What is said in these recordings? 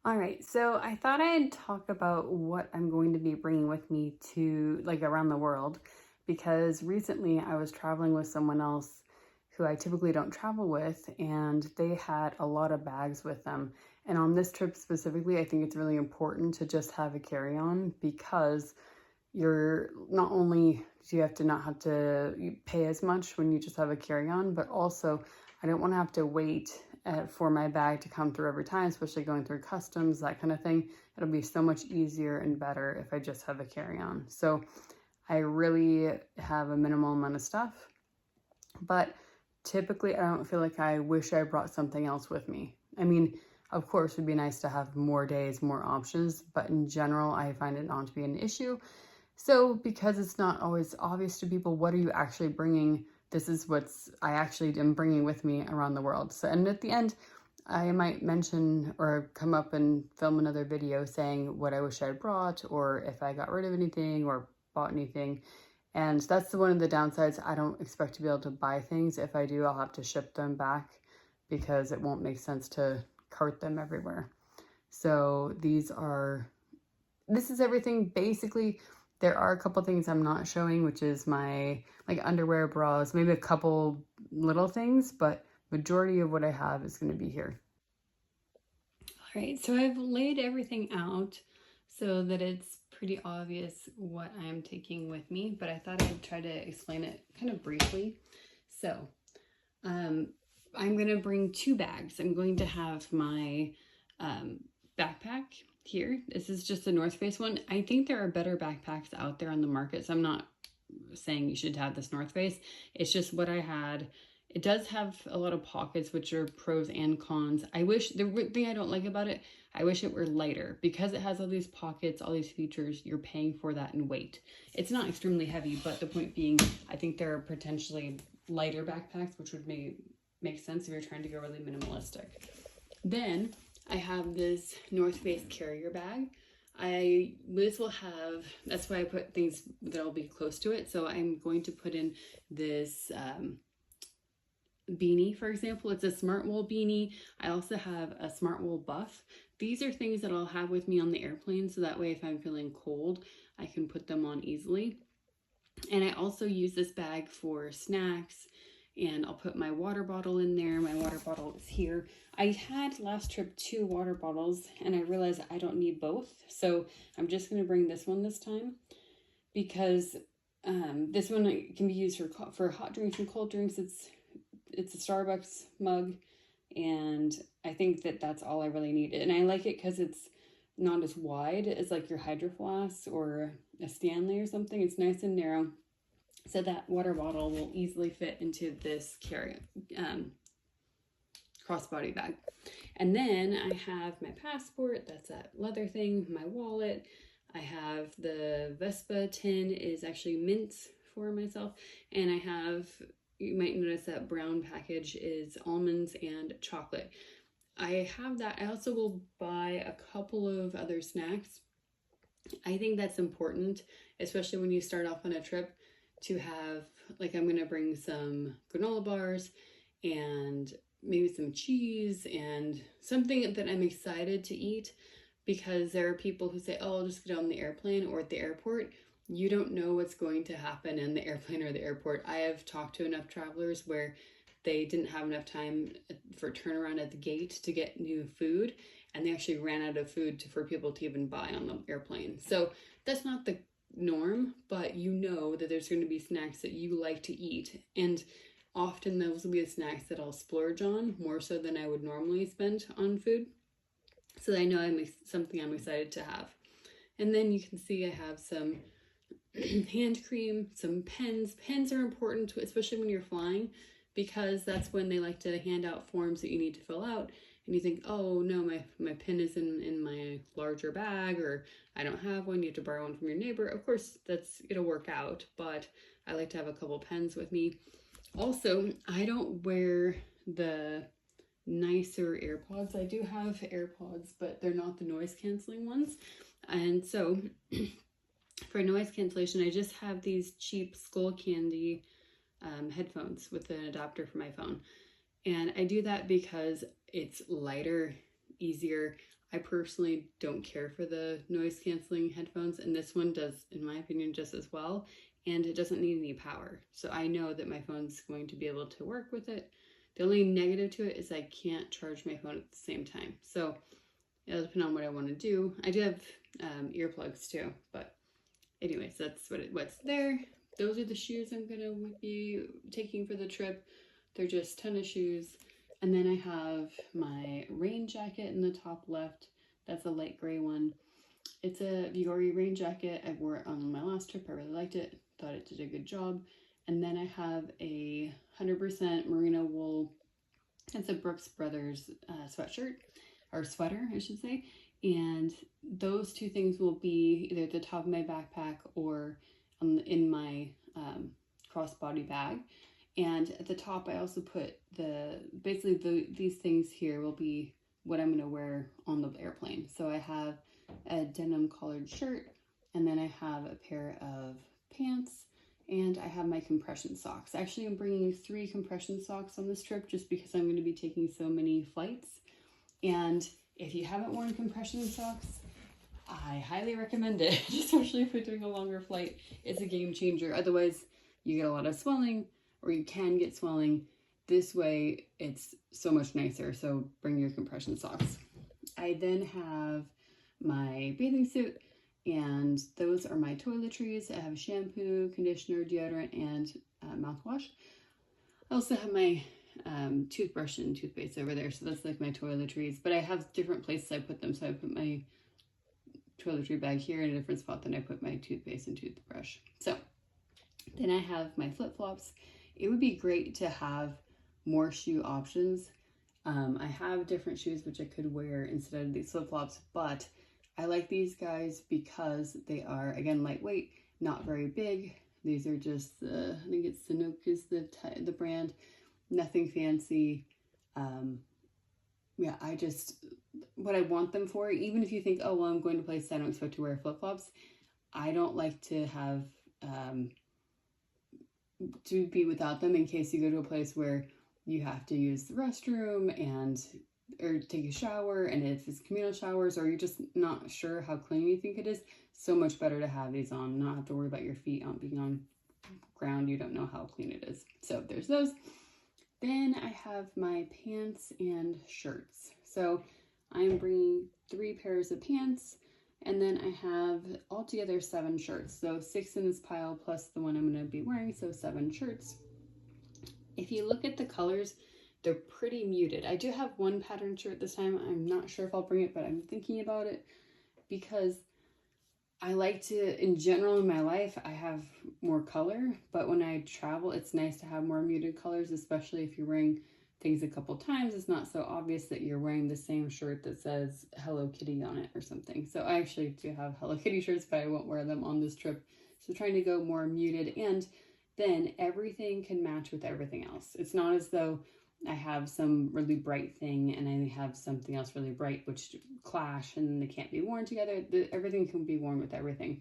All right, so I thought I'd talk about what I'm going to be bringing with me to around the world, because recently I was traveling with someone else who I typically don't travel with, and they had a lot of bags with them. And on this trip specifically, I think it's really important to just have a carry-on, because you're not only do you have to not have to pay as much when you just have a carry-on, but also I don't want to have to wait for my bag to come through every time, especially going through customs, that kind of thing. It'll be so much easier and better if I just have a carry-on. So I really have a minimal amount of stuff, but typically I don't feel like I wish I brought something else with me. I mean, of course, it'd be nice to have more days, more options, but in general, I find it not to be an issue. So because it's not always obvious to people, what are you actually bringing? This is what's I actually am bringing with me around the world. So, and at the end, I might mention or come up and film another video saying what I wish I brought, or if I got rid of anything or bought anything. And that's one of the downsides. I don't expect to be able to buy things. If I do, I'll have to ship them back because it won't make sense to cart them everywhere. So this is everything basically. There are a couple things I'm not showing, which is my underwear, bras, maybe a couple little things, but majority of what I have is going to be here. All right, so I've laid everything out so that it's pretty obvious what I'm taking with me, but I thought I'd try to explain it kind of briefly. So I'm going to bring two bags. I'm going to have my backpack here. This is just the North Face one. I think there are better backpacks out there on the market, so I'm not saying you should have this North Face. It's just what I had. It does have a lot of pockets, which are pros and cons. I wish, the thing I don't like about it, I wish it were lighter. Because it has all these pockets, all these features, you're paying for that in weight. It's not extremely heavy, but the point being, I think there are potentially lighter backpacks, which would make sense if you're trying to go really minimalistic. Then I have this North Face carrier bag. This will have, that's why I put things that'll be close to it. So I'm going to put in this beanie, for example. It's a smart wool beanie. I also have a smart wool buff. These are things that I'll have with me on the airplane, so that way if I'm feeling cold, I can put them on easily. And I also use this bag for snacks, and I'll put my water bottle in there. My water bottle is here. I had last trip 2 water bottles, and I realized I don't need both. So I'm just going to bring this one this time, because this one can be used for hot drinks and cold drinks. It's a Starbucks mug, and I think that's all I really need. And I like it because it's not as wide as like your Hydro Flask or a Stanley or something. It's nice and narrow, so that water bottle will easily fit into this crossbody bag. And then I have my passport, that's that leather thing, my wallet. I have the Vespa tin is actually mints for myself, and I have, you might notice that brown package is almonds and chocolate. I have that. I also will buy a couple of other snacks. I think that's important, especially when you start off on a trip, to have, like, I'm going to bring some granola bars and maybe some cheese and something that I'm excited to eat, because there are people who say, oh, I'll just get on the airplane or at the airport. You don't know what's going to happen in the airplane or the airport. I have talked to enough travelers where they didn't have enough time for turnaround at the gate to get new food, and they actually ran out of food for people to even buy on the airplane. So that's not the norm, but you know that there's going to be snacks that you like to eat, and often those will be the snacks that I'll splurge on more so than I would normally spend on food. So I know something I'm excited to have. And then you can see I have some hand cream, some pens. Pens are important, especially when you're flying, because that's when they like to hand out forms that you need to fill out, and you think, oh no, my pen is in my larger bag, or I don't have one, you have to borrow one from your neighbor. Of course, it'll work out, but I like to have a couple pens with me. Also, I don't wear the nicer AirPods. I do have AirPods, but they're not the noise canceling ones. And so for noise cancellation, I just have these cheap Skull Candy headphones with an adapter for my phone. And I do that because it's lighter easier. I personally don't care for the noise canceling headphones, and this one does, in my opinion, just as well, and it doesn't need any power. So I know that my phone's going to be able to work with it. The only negative to it is I can't charge my phone at the same time. So it'll depend on what I want to do. I do have earplugs too, but anyways, that's what's there. Those are the shoes I'm gonna be taking for the trip. They're just tennis shoes. And then I have my rain jacket in the top left. That's a light gray one. It's a Viore rain jacket. I wore it on my last trip. I really liked it. Thought it did a good job. And then I have a 100% merino wool. It's a Brooks Brothers sweatshirt, or sweater, I should say. And those two things will be either at the top of my backpack or in my crossbody bag. And at the top, I also put these things here will be what I'm going to wear on the airplane. So I have a denim collared shirt, and then I have a pair of pants, and I have my compression socks. Actually, I'm bringing 3 compression socks on this trip just because I'm going to be taking so many flights. And if you haven't worn compression socks, I highly recommend it, especially if you're doing a longer flight. It's a game changer. Otherwise, you get a lot of swelling, or you can get swelling. This way, it's so much nicer, so bring your compression socks. I then have my bathing suit, and those are my toiletries. I have shampoo, conditioner, deodorant, and mouthwash. I also have my toothbrush and toothpaste over there, so that's like my toiletries, but I have different places I put them. So I put my toiletry bag here in a different spot than I put my toothpaste and toothbrush. So then I have my flip-flops. It would be great to have more shoe options. I have different shoes which I could wear instead of these flip-flops, but I like these guys because they are, again, lightweight, not very big. These are just, I think it's Sanook is the brand, nothing fancy. Yeah, what I want them for, even if you think, oh, well, I'm going to place, I don't expect to wear flip-flops, I don't like to have, to be without them in case you go to a place where you have to use the restroom or take a shower, and if it's communal showers, or you're just not sure how clean you think it is, so much better to have these on, not have to worry about your feet being on ground you don't know how clean it is. So there's those. Then I have my pants and shirts. So I'm bringing 3 pairs of pants, and then I have altogether 7 shirts. So 6 in this pile plus the one I'm going to be wearing, so 7 shirts. If you look at the colors, they're pretty muted. I do have one pattern shirt this time. I'm not sure if I'll bring it, but I'm thinking about it because I like to, in general in my life, I have more color, but when I travel, it's nice to have more muted colors, especially if you're wearing things a couple times. It's not so obvious that you're wearing the same shirt that says Hello Kitty on it or something. So I actually do have Hello Kitty shirts, but I won't wear them on this trip. So trying to go more muted, and then everything can match with everything else. It's not as though I have some really bright thing and I have something else really bright which clash and they can't be worn together. Everything can be worn with everything.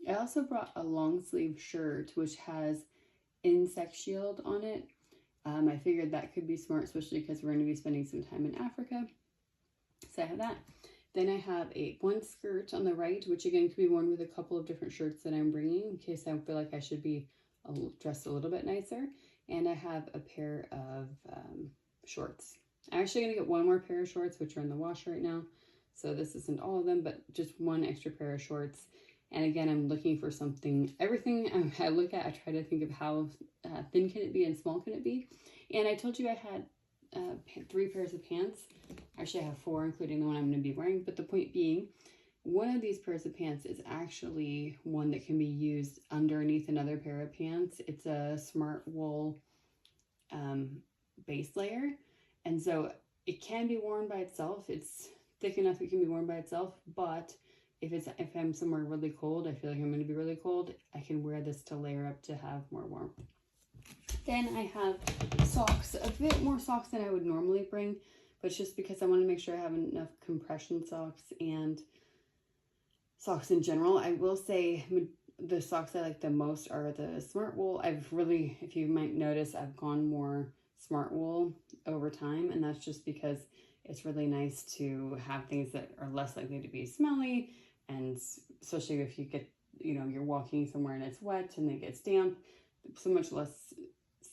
I also brought a long sleeve shirt which has insect shield on it. I figured that could be smart, especially because we're going to be spending some time in Africa. So I have that. Then I have one skirt on the right, which again can be worn with a couple of different shirts that I'm bringing in case I feel like I should be dressed a little bit nicer. And I have a pair of shorts. I'm actually going to get one more pair of shorts, which are in the wash right now. So this isn't all of them, but just one extra pair of shorts. And again, I'm looking for something, everything I look at, I try to think of how thin can it be and small can it be. And I told you I had 3 pairs of pants. Actually, I have 4, including the one I'm going to be wearing. But the point being, one of these pairs of pants is actually one that can be used underneath another pair of pants. It's a smart wool base layer. And so it can be worn by itself. It's thick enough it can be worn by itself. But if I'm somewhere really cold, I feel like I'm going to be really cold, I can wear this to layer up to have more warmth. Then I have socks, a bit more socks than I would normally bring, but it's just because I want to make sure I have enough compression socks and socks in general. I will say the socks I like the most are the smart wool. If you might notice, I've gone more smart wool over time, and that's just because it's really nice to have things that are less likely to be smelly, and especially if you get, you're walking somewhere and it's wet and it gets damp, so much less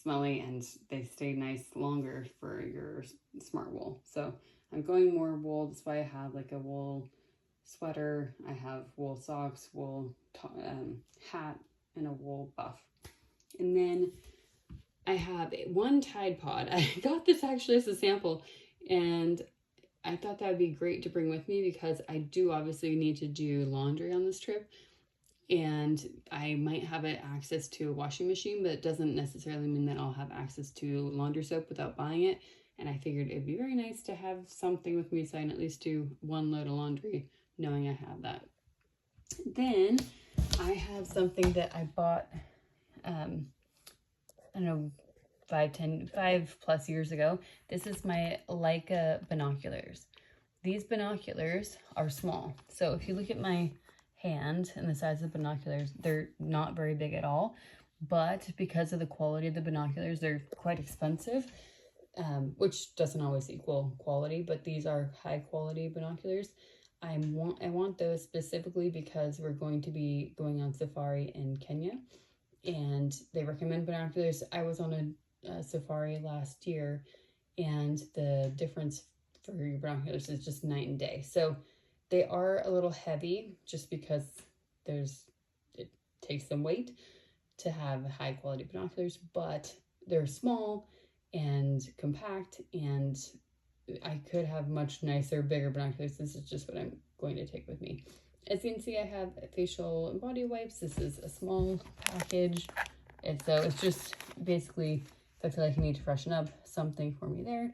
smelly, and they stay nice longer for your smart wool. So I'm going more wool. That's why I have like a wool sweater, I have wool socks, wool hat, and a wool buff. And then I have one Tide Pod. I got this actually as a sample, and I thought that would be great to bring with me because I do obviously need to do laundry on this trip, and I might have access to a washing machine, but it doesn't necessarily mean that I'll have access to laundry soap without buying it. And I figured it'd be very nice to have something with me so I can at least do one load of laundry knowing I have that. Then I have something that I bought, I don't know, 5+ years ago. This is my Leica binoculars. These binoculars are small. So if you look at my hand and the size of the binoculars, they're not very big at all. But because of the quality of the binoculars, they're quite expensive, which doesn't always equal quality, but these are high quality binoculars. I want those specifically because we're going to be going on safari in Kenya, and they recommend binoculars. I was on a safari last year, and the difference for your binoculars is just night and day. So they are a little heavy just because it takes some weight to have high quality binoculars, but they're small and compact, and I could have much nicer, bigger binoculars. This is just what I'm going to take with me. As you can see, I have facial and body wipes. This is a small package, and so it's just basically, if I feel like I need to freshen up, something for me there.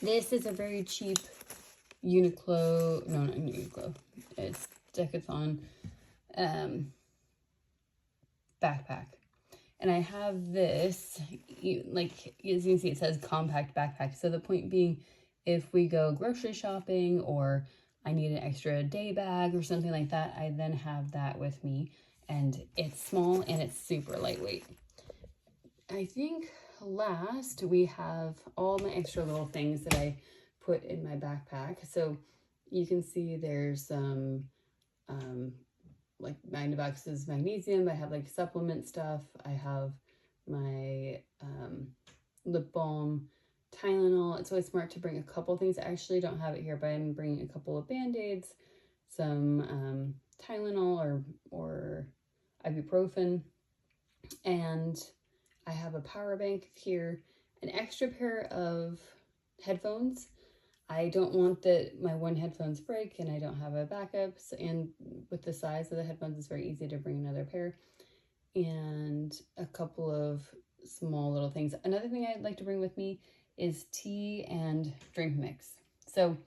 This is a very cheap Uniqlo, no, not Uniqlo, it's Decathlon backpack. And I have this, like, as you can see, it says compact backpack. So the point being, if we go grocery shopping or I need an extra day bag or something like that, I then have that with me. And it's small and it's super lightweight. I think last we have all my extra little things that I put in my backpack. So you can see there's some like Magnavox's magnesium. I have like supplement stuff. I have my lip balm, Tylenol. It's always smart to bring a couple things. I actually don't have it here, but I'm bringing a couple of Band-Aids, some Tylenol or ibuprofen, and I have a power bank here, an extra pair of headphones. I don't want that my one headphones break and I don't have a backup, and with the size of the headphones, it's very easy to bring another pair, and a couple of small little things. Another thing I'd like to bring with me is tea and drink mix. So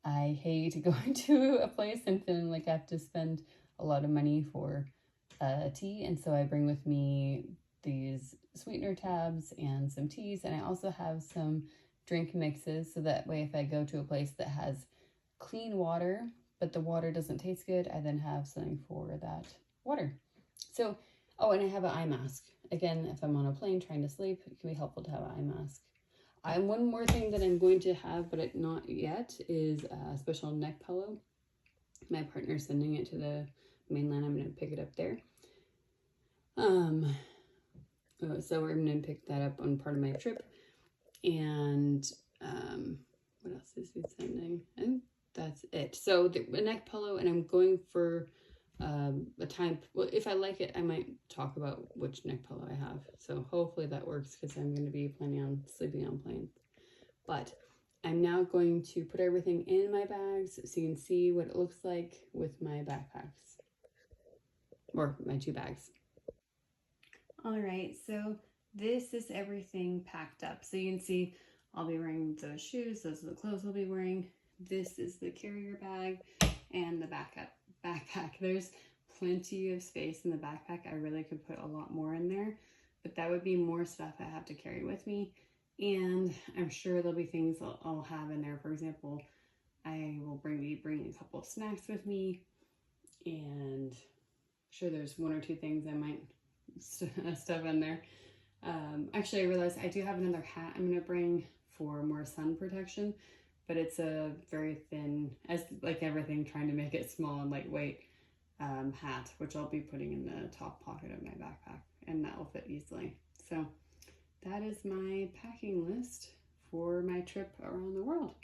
I hate going to a place and feeling like I have to spend a lot of money for tea, and so I bring with me these sweetener tabs and some teas, and I also have some drink mixes, so that way if I go to a place that has clean water but the water doesn't taste good, I then have something for that water. So, oh, and I have an eye mask. Again, if I'm on a plane trying to sleep, it can be helpful to have an eye mask. One more thing that I'm going to have, but not yet, is a special neck pillow. My partner's sending it to the mainland. I'm going to pick it up there. So we're going to pick that up on part of my trip. And what else is he sending? I think that's it. So a neck pillow, and I'm going for a time. Well, if I like it, I might talk about which neck pillow I have. So hopefully that works, because I'm going to be planning on sleeping on planes. But I'm now going to put everything in my bags so you can see what it looks like with my backpacks, or my 2 bags. All right, so this is everything packed up. So you can see I'll be wearing those shoes. Those are the clothes I'll be wearing. This is the carrier bag and the backpack. There's plenty of space in the backpack. I really could put a lot more in there, but that would be more stuff I have to carry with me. And I'm sure there'll be things I'll have in there. For example, I will be bringing a couple of snacks with me, and I'm sure there's 1 or 2 things I might stuff in there. Actually, I realized I do have another hat I'm going to bring for more sun protection, but it's a very thin, as like everything, trying to make it small and lightweight hat, which I'll be putting in the top pocket of my backpack, and that will fit easily. So that is my packing list for my trip around the world.